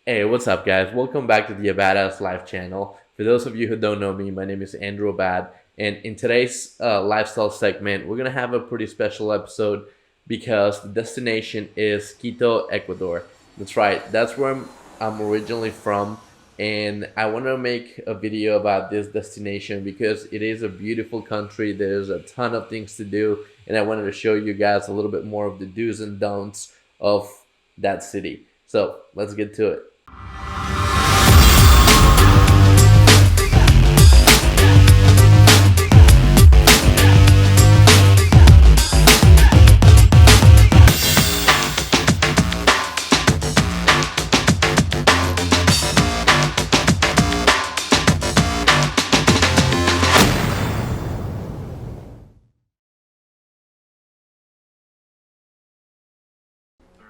Hey, what's up, guys? Welcome back to the Abada's Life channel. For those of you who don't know me, my name is Andrew Abad, and in today's lifestyle segment, we're gonna have a pretty special episode because the destination is Quito, Ecuador. That's right, that's where I'm originally from, and I want to make a video about this destination because it is a beautiful country. There's a ton of things to do, and I wanted to show you guys a little bit more of the do's and don'ts of that city. So let's get to it.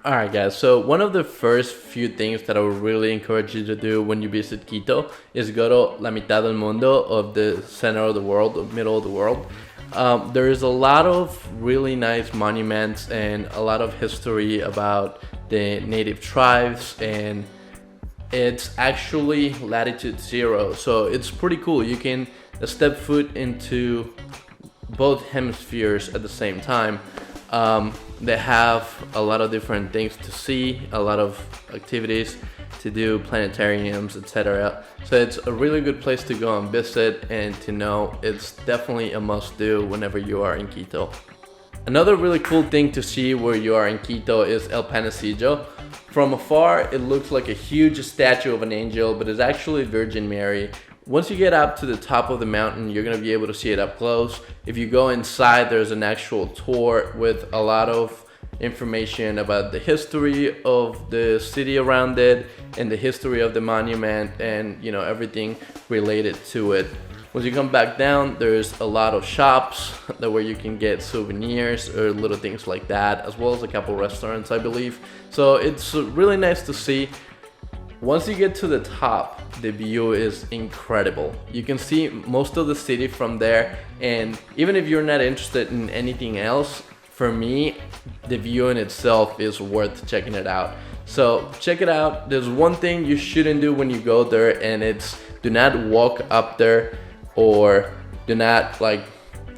Alright guys, so one of the first few things that I would really encourage you to do when you visit Quito is go to La Mitad del Mundo, of the center of the world, the middle of the world. There is a lot of really nice monuments and a lot of history about the native tribes, and it's actually latitude zero, so it's pretty cool. You can step foot into both hemispheres at the same time. They have a lot of different things to see, a lot of activities to do, planetariums, etc. So it's a really good place to go and visit, and to know it's definitely a must do whenever you are in Quito. Another really cool thing to see where you are in Quito is El Panecillo. From afar, it looks like a huge statue of an angel, but it's actually Virgin Mary. Once you get up to the top of the mountain, you're gonna be able to see it up close. If you go inside, there's an actual tour with a lot of information about the history of the city around it and the history of the monument, and everything related to it. Once you come back down, there's a lot of shops where you can get souvenirs or little things like that, as well as a couple restaurants, I believe. So it's really nice to see. Once you get to the top, the view is incredible. You can see most of the city from there, and even if you're not interested in anything else, for me, the view in itself is worth checking it out. So check it out. There's one thing you shouldn't do when you go there, and it's do not walk up there, or do not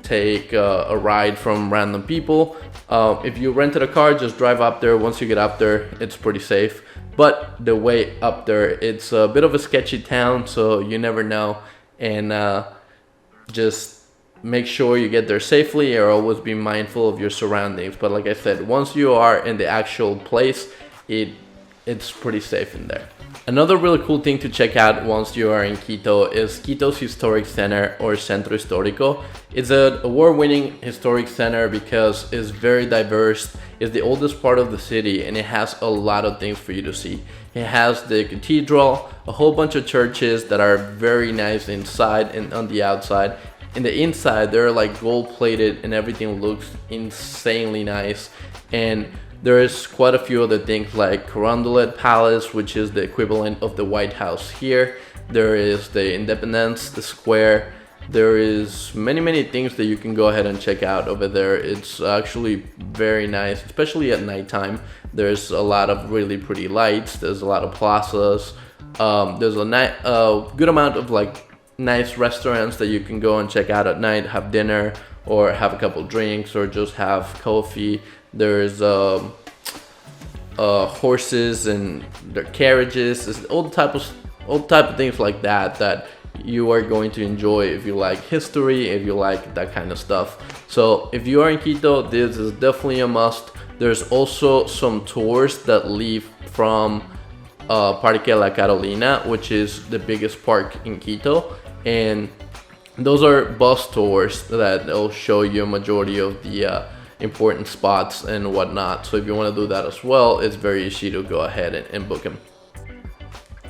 take a ride from random people. If you rented a car, just drive up there. Once you get up there, it's pretty safe. But the way up there, it's a bit of a sketchy town, so you never know. And just make sure you get there safely, or always be mindful of your surroundings. But like I said, once you are in the actual place, it's pretty safe in there. Another really cool thing to check out once you are in Quito is Quito's Historic Center, or Centro Histórico. It's an award-winning historic center because it's very diverse. It's the oldest part of the city, and it has a lot of things for you to see. It has the cathedral, a whole bunch of churches that are very nice inside and on the outside. In the inside, they're like gold-plated, and everything looks insanely nice. And there is quite a few other things like Carondelet Palace, which is the equivalent of the White House here. There is the Independence, the square. There is many things that you can go ahead and check out over there. It's actually very nice, especially at nighttime. There's a lot of really pretty lights. There's a lot of plazas. There's a good amount of nice restaurants that you can go and check out at night, have dinner, or have a couple drinks, or just have coffee. There's horses and their carriages. There's all type of things like that you are going to enjoy if you like history, if you like that kind of stuff. So if you are in Quito, this is definitely a must. There's also some tours that leave from Parque La Carolina, which is the biggest park in Quito, and those are bus tours that will show you a majority of the important spots and whatnot. So if you want to do that as well, it's very easy to go ahead and book them.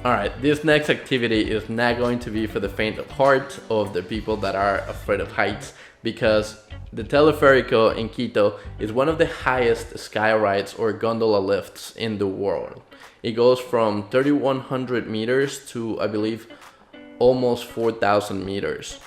Alright, this next activity is not going to be for the faint of heart, of the people that are afraid of heights, because the Teleférico in Quito is one of the highest sky rides or gondola lifts in the world. It goes from 3,100 meters to, I believe, almost 4,000 meters.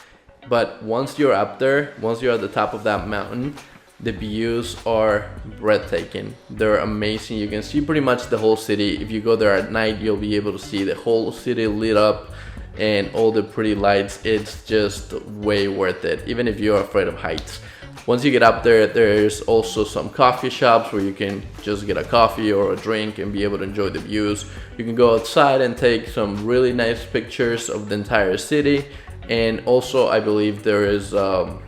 But once you're up there, once you're at the top of that mountain, The views are breathtaking. They're amazing. You can see pretty much the whole city. If you go there at night, you'll be able to see the whole city lit up and all the pretty lights. It's just way worth it, even if you're afraid of heights. Once you get up there, there's also some coffee shops where you can just get a coffee or a drink and be able to enjoy the views. You can go outside and take some really nice pictures of the entire city. And also, I believe there is a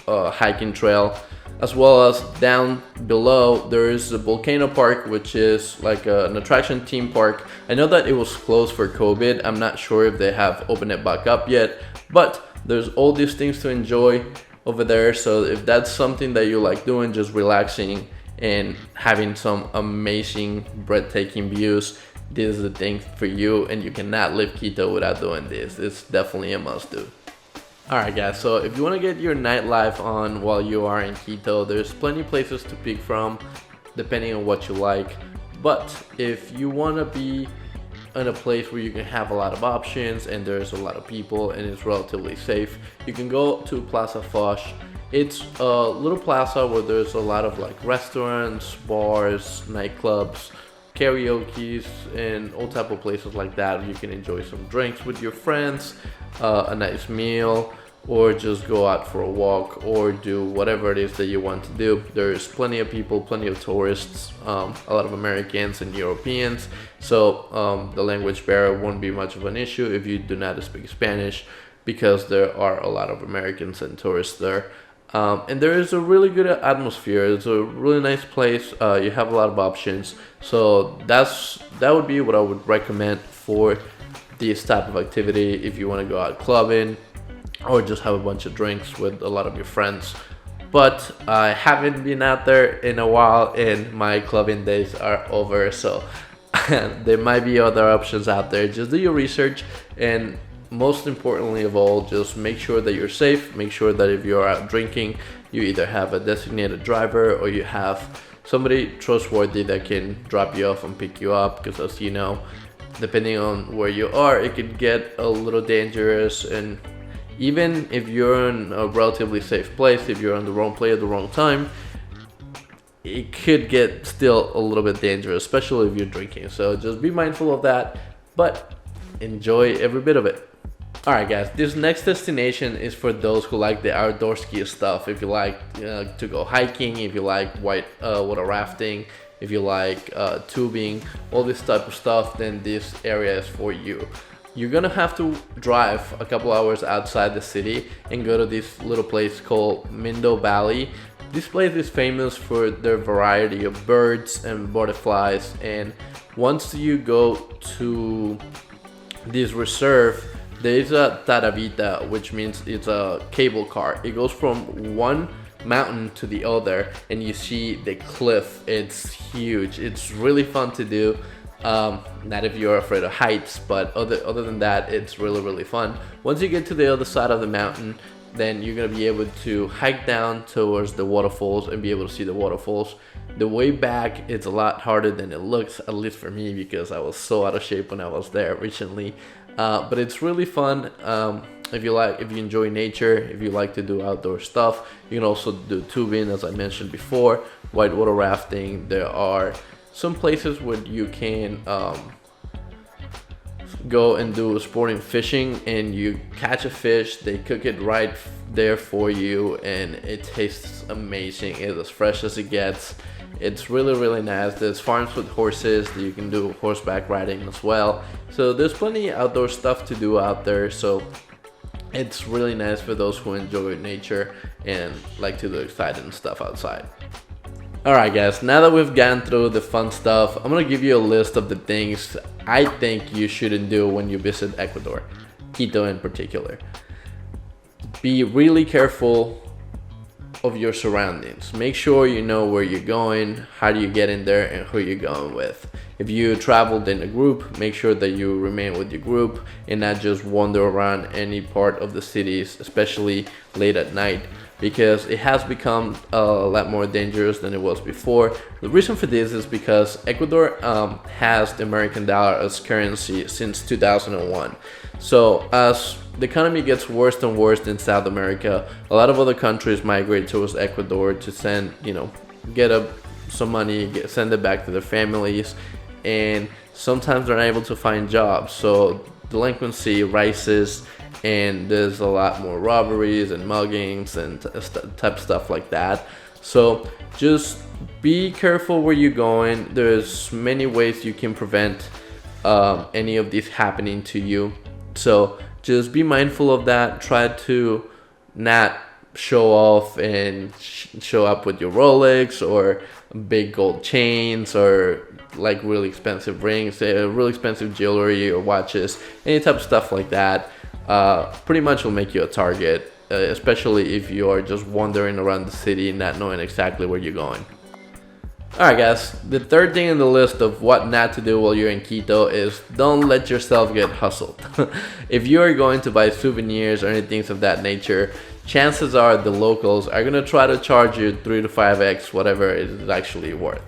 hiking trail, as well as down below there is a volcano park, which is like an attraction theme park. I know that it was closed for COVID. I'm not sure if they have opened it back up yet, but there's all these things to enjoy over there. So if that's something that you like doing, just relaxing and having some amazing breathtaking views, this is the thing for you, and you cannot leave Quito without doing this. It's definitely a must do. Alright guys, so if you want to get your nightlife on while you are in Quito, there's plenty of places to pick from depending on what you like. But if you want to be in a place where you can have a lot of options and there's a lot of people and it's relatively safe, you can go to Plaza Foch. It's a little plaza where there's a lot of like restaurants, bars, nightclubs, karaoke's, and all type of places like that. You can enjoy some drinks with your friends, a nice meal, or just go out for a walk, or do whatever it is that you want to do. There's plenty of people, plenty of tourists, a lot of Americans and Europeans, so the language barrier won't be much of an issue if you do not speak Spanish, because there are a lot of Americans and tourists there. And there is a really good atmosphere. It's a really nice place. You have a lot of options, so that would be what I would recommend for this type of activity if you want to go out clubbing or just have a bunch of drinks with a lot of your friends. But I haven't been out there in a while and my clubbing days are over, so there might be other options out there. Just do your research, and most importantly of all, just make sure that you're safe. Make sure that if you're out drinking, you either have a designated driver or you have somebody trustworthy that can drop you off and pick you up, because as you know, depending on where you are, it could get a little dangerous. And even if you're in a relatively safe place, if you're on the wrong place at the wrong time, it could get still a little bit dangerous, especially if you're drinking. So just be mindful of that, but enjoy every bit of it. Alright guys, this next destination is for those who like the outdoor ski stuff. If you like to go hiking, if you like water rafting, if you like tubing, all this type of stuff, then this area is for you. You're gonna have to drive a couple hours outside the city and go to this little place called Mindo Valley. This place is famous for their variety of birds and butterflies, and once you go to this reserve, there is a TThe, which means it's a cable car. It goes from one mountain to the other and you see the cliff. It's huge. It's really fun to do. Not if you're afraid of heights, but other than that, it's really fun. Once you get to the other side of the mountain, then you're gonna be able to hike down towards the waterfalls and be able to see the waterfalls. The way back, it's a lot harder than it looks, at least for me, because I was so out of shape when I was there recently. But it's really fun. If you enjoy nature, if you like to do outdoor stuff, you can also do tubing, as I mentioned before, whitewater rafting. There are some places where you can go and do sporting fishing, and you catch a fish, they cook it right there for you, and it tastes amazing. It's as fresh as it gets. It's really nice. There's farms with horses that you can do horseback riding as well. So there's plenty of outdoor stuff to do out there. So it's really nice for those who enjoy nature and like to do exciting stuff outside. Alright guys, now that we've gone through the fun stuff, I'm gonna give you a list of the things I think you shouldn't do when you visit Ecuador, Quito in particular. Be really careful of your surroundings. Make sure you know where you're going, how do you get in there, and who you're going with. If you traveled in a group, make sure that you remain with your group and not just wander around any part of the cities, especially late at night, because it has become a lot more dangerous than it was before. The reason for this is because Ecuador has the American dollar as currency since 2001. So as the economy gets worse and worse in South America. A lot of other countries migrate towards Ecuador to send, get up some money, send it back to their families, and sometimes they're not able to find jobs. So delinquency rises, and there's a lot more robberies and muggings and type stuff like that. So just be careful where you're going. There's many ways you can prevent any of these happening to you. So just be mindful of that. Try to not show off and show up with your Rolex or big gold chains or like really expensive rings, really expensive jewelry or watches, any type of stuff like that. Pretty much will make you a target, especially if you are just wandering around the city not knowing exactly where you're going. Alright guys, the third thing in the list of what not to do while you're in Quito is don't let yourself get hustled. If you are going to buy souvenirs or anything of that nature, chances are the locals are going to try to charge you 3 to 5x whatever it is actually worth.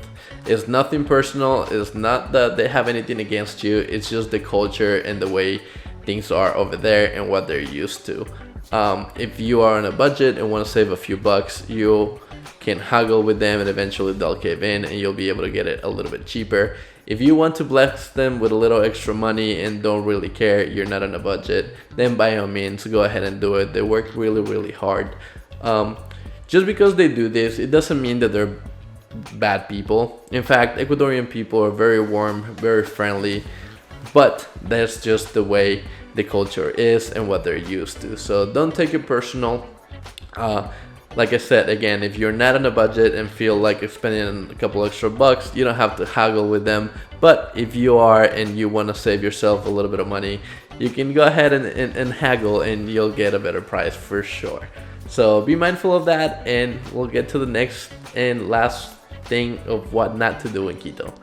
It's nothing personal, it's not that they have anything against you, it's just the culture and the way things are over there and what they're used to. If you are on a budget and want to save a few bucks, you can haggle with them and eventually they'll cave in and you'll be able to get it a little bit cheaper. If you want to bless them with a little extra money and don't really care, you're not on a budget, then by all means go ahead and do it. They work really hard. Just because they do this, it doesn't mean that they're bad people. In fact, Ecuadorian people are very warm, very friendly, but that's just the way the culture is and what they're used to. So don't take it personal. Like I said, again, if you're not on a budget and feel like spending a couple extra bucks, you don't have to haggle with them. But if you are and you want to save yourself a little bit of money, you can go ahead and haggle and you'll get a better price for sure. So be mindful of that, and we'll get to the next and last thing of what not to do in Quito.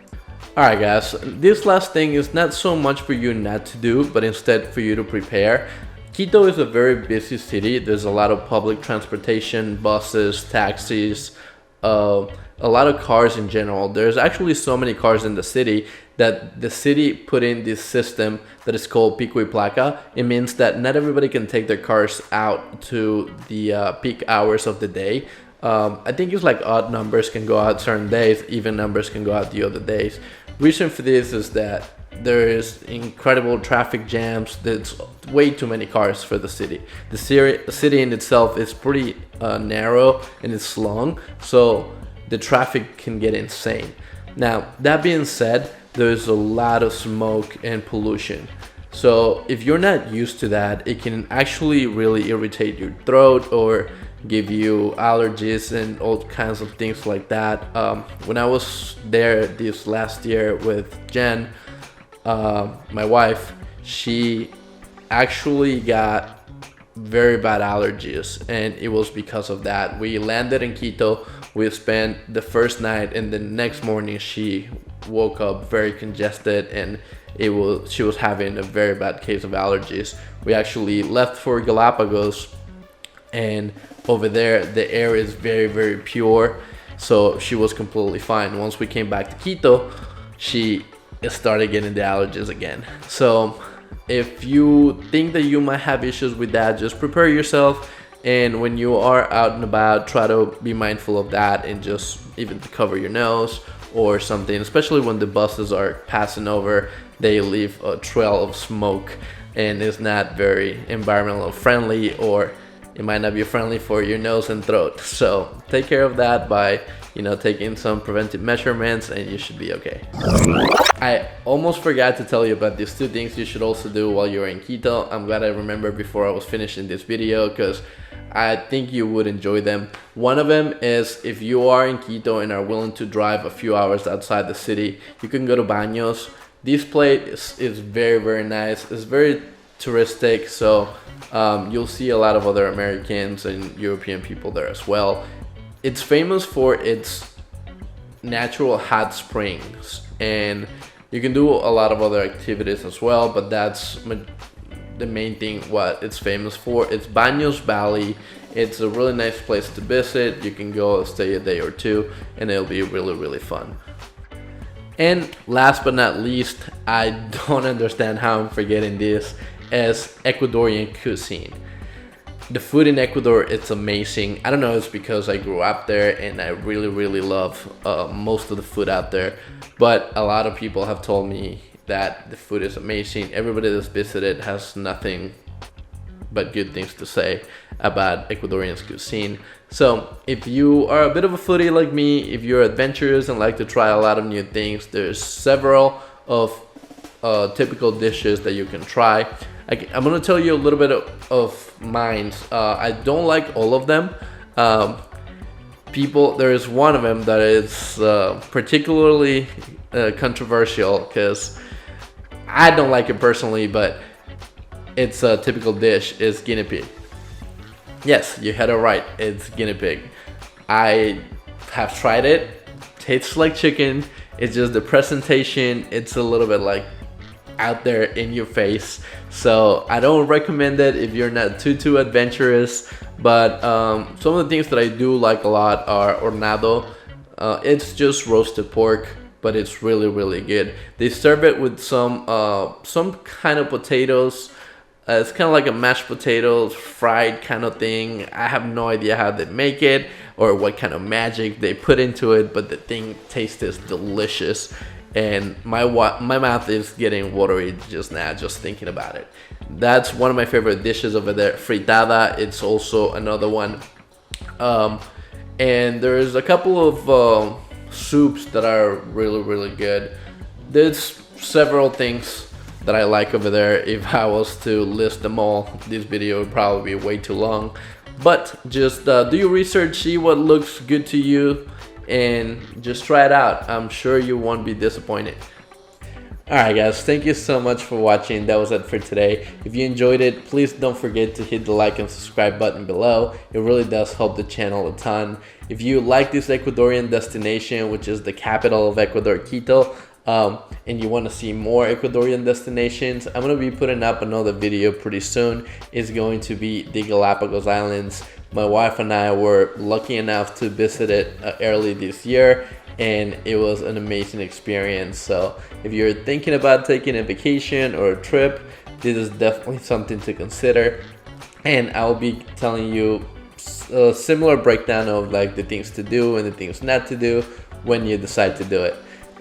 Alright guys, this last thing is not so much for you not to do, but instead for you to prepare. Quito is a very busy city. There's a lot of public transportation, buses, taxis, a lot of cars in general. There's actually so many cars in the city that the city put in this system that is called pico y placa. It means that not everybody can take their cars out to the peak hours of the day. I think it's like odd numbers can go out certain days, even numbers can go out the other days. Reason for this is that there is incredible traffic jams. There's way too many cars for the city. The city in itself is pretty narrow and it's long, so the traffic can get insane. Now, that being said, there's a lot of smoke and pollution. So if you're not used to that, it can actually really irritate your throat or give you allergies and all kinds of things like that. When I was there this last year with Jen, my wife, she actually got very bad allergies, and it was because of that. We landed in Quito, we spent the first night, and the next morning she woke up very congested, and she was having a very bad case of allergies. We actually left for Galapagos, and over there the air is very pure, so she was completely fine. Once we came back to Quito, she started getting the allergies again. So if you think that you might have issues with that, just prepare yourself, and when you are out and about, try to be mindful of that and just even to cover your nose or something, especially when the buses are passing over. They leave a trail of smoke and it's not very environmental friendly, or it might not be friendly for your nose and throat. So take care of that by taking some preventive measurements, and you should be okay. I almost forgot to tell you about these two things you should also do while you're in Quito. I'm glad I remembered before I was finishing this video, because I think you would enjoy them. One of them is, if you are in Quito and are willing to drive a few hours outside the city, you can go to Baños. This place is very nice. It's very touristic, so you'll see a lot of other Americans and European people there as well. It's famous for its natural hot springs, and you can do a lot of other activities as well, but that's the main thing what it's famous for. It's Baños Valley. It's a really nice place to visit. You can go stay a day or two, and it'll be really fun. And last but not least, I don't understand how I'm forgetting this, as Ecuadorian cuisine. The food in Ecuador, it's amazing. I don't know, it's because I grew up there and I really love most of the food out there. But a lot of people have told me that the food is amazing. Everybody that's visited has nothing but good things to say about Ecuadorian cuisine. So if you are a bit of a foodie like me, if you're adventurous and like to try a lot of new things, there's several of typical dishes that you can try. I'm gonna tell you a little bit of mine. I don't like all of them. There is one of them that is particularly controversial because I don't like it personally, but it's a typical dish is guinea pig. Yes, you had it right, it's guinea pig. I have tried it, tastes like chicken. It's just the presentation, it's a little bit like out there in your face. So I don't recommend it if you're not too adventurous. But some of the things that I do like a lot are hornado. It's just roasted pork, but it's really good. They serve it with some kind of potatoes. It's kind of like a mashed potatoes fried kind of thing. I have no idea how they make it or what kind of magic they put into it, but the thing tastes delicious. And my mouth is getting watery just now, just thinking about it. That's one of my favorite dishes over there. Fritada, it's also another one. And there's a couple of soups that are really good. There's several things that I like over there. If I was to list them all, this video would probably be way too long. But just do your research, see what looks good to you, and just try it out. I'm sure you won't be disappointed. Alright guys, thank you so much for watching. That was it for today. If you enjoyed it, please don't forget to hit the like and subscribe button below. It really does help the channel a ton. If you like this Ecuadorian destination, which is the capital of Ecuador, Quito, and you want to see more Ecuadorian destinations, I'm going to be putting up another video pretty soon. It's going to be the Galapagos Islands. My wife and I were lucky enough to visit it early this year, and it was an amazing experience. So if you're thinking about taking a vacation or a trip, this is definitely something to consider. And I'll be telling you a similar breakdown of like the things to do and the things not to do when you decide to do it.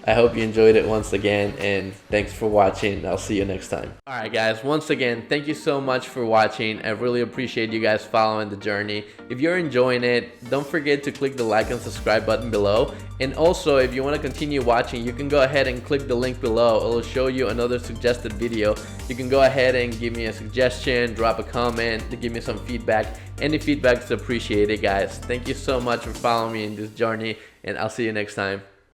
I hope you enjoyed it once again, and thanks for watching. I'll see you next time. Alright guys, once again, thank you so much for watching. I really appreciate you guys following the journey. If you're enjoying it, don't forget to click the like and subscribe button below. And also, if you want to continue watching, you can go ahead and click the link below. It'll show you another suggested video. You can go ahead and give me a suggestion, drop a comment to give me some feedback. Any feedback is appreciated, guys. Thank you so much for following me in this journey, and I'll see you next time.